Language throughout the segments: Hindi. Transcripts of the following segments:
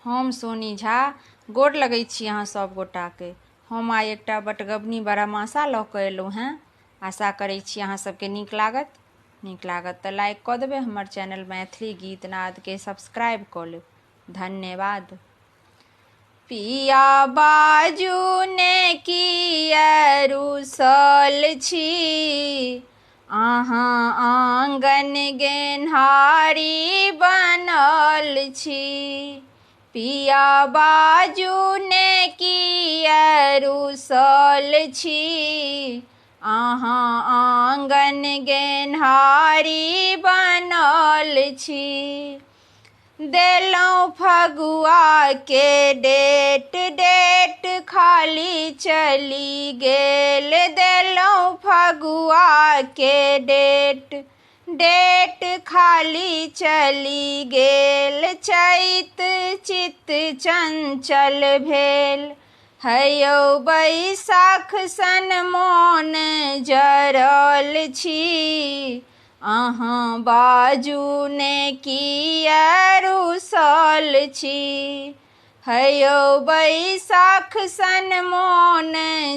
हम सोनी झा गोर लगै छी अहाँ सब गोटाके। हम आइ एकटा बटगबनी बारहमासा लऽ कऽ एलहुँ हेँ। आशा करै छी अहाँ सबके नीक लागत तऽ लाइक कऽ देबै। हमर चैनल मैथिली गीत नादके सब्सक्राइब कऽ लेब। धन्यवाद। पिया बाजू ने किया रुसल छी, अहाँ आंगन गेन्हारी बनल छी। पिया बाजू ने किया रुसल छी, अहाँ आंगन गेन्हारी बनल छी। देलौं फगुआ के डेट खाली चली गेल। देलौं फगुआ के डेट खाली चली गेल। चैत चित चंचल भेल, हयौ बैसाख सन मोन जरल छी। अहाँ बाजू ने किया रुसल छी, हयौ बैसाख सन मोन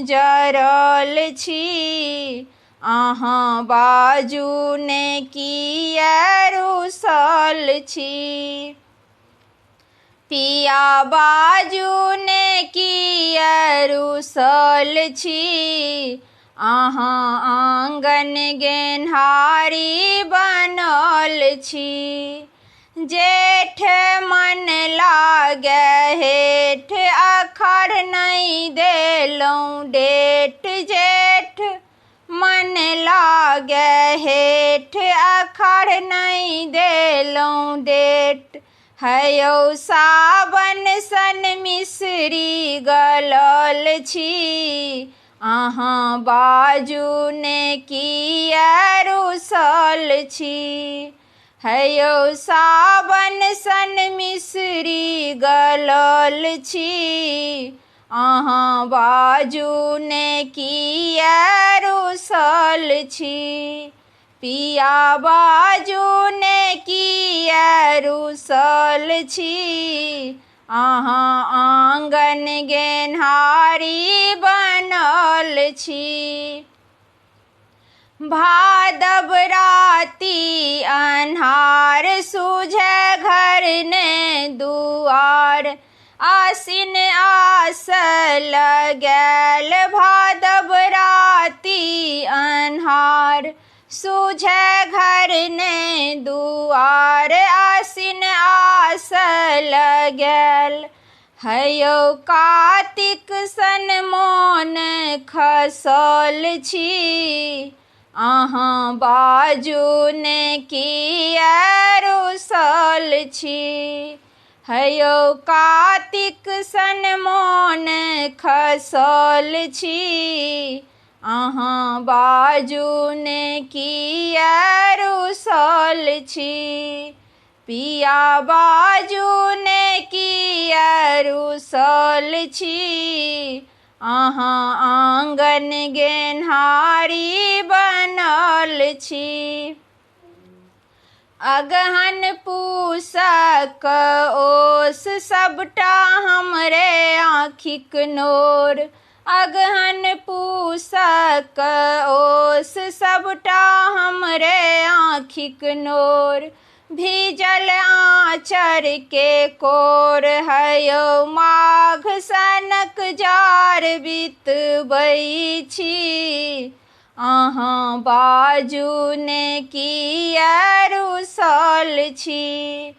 जरल छी। अहाँ बाजू ने किया रुसल छी। पिया बाजू ने किया रुसल छी, अहाँ आंगन गेन्हारी बनल छी। जेठ मन लागे हेठ अखाड़ नहीं देलौं डेट। जेठ मन लागे हेठ अखाड़ नहीं देलौं डेट। हयौ सावन सन मिसरी गलल छी, अहाँ बाजू ने किया रुसल छी। हयौ सावन सन मिसरी गलल छी, अहाँ बाजू ने किया रुसल छी। पिया बाजू ने किया रुसल छी, अहाँ आंगन गेन्हारी बनल छी। भादव राति अन्हार सूझे घर ने दुआर। आसिन आस लगैल भादव राति अन्हार। सूझे घर ने दुआर, आसिन आस लगैल। हयौ कार्तिक सन मोन खसल छी, अहाँ बाजू ने किया रुसल छी। हयौ कार्तिक सन मोन खसल छी, अहाँ बाजू ने किया रुसल छी। पिया बाजू ने किया रुसल छी, अहाँ आंगन गेन्हारी बनल छी। अगहन पूसक ओस सबटा हमरे आँखिक नोर। अगहन पूसक ओस सबटा हमरे आँखिक नोर। भीजल आँचर के कोर, हयौ माघ सनक जार बितबै छी। अहाँ बाजू ने किया रुसल छी।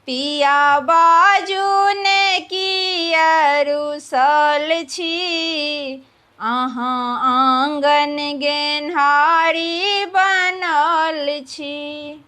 पिया बाजू ने किया रुसल छी, अहाँ आंगन गेन्हारी बनल छी।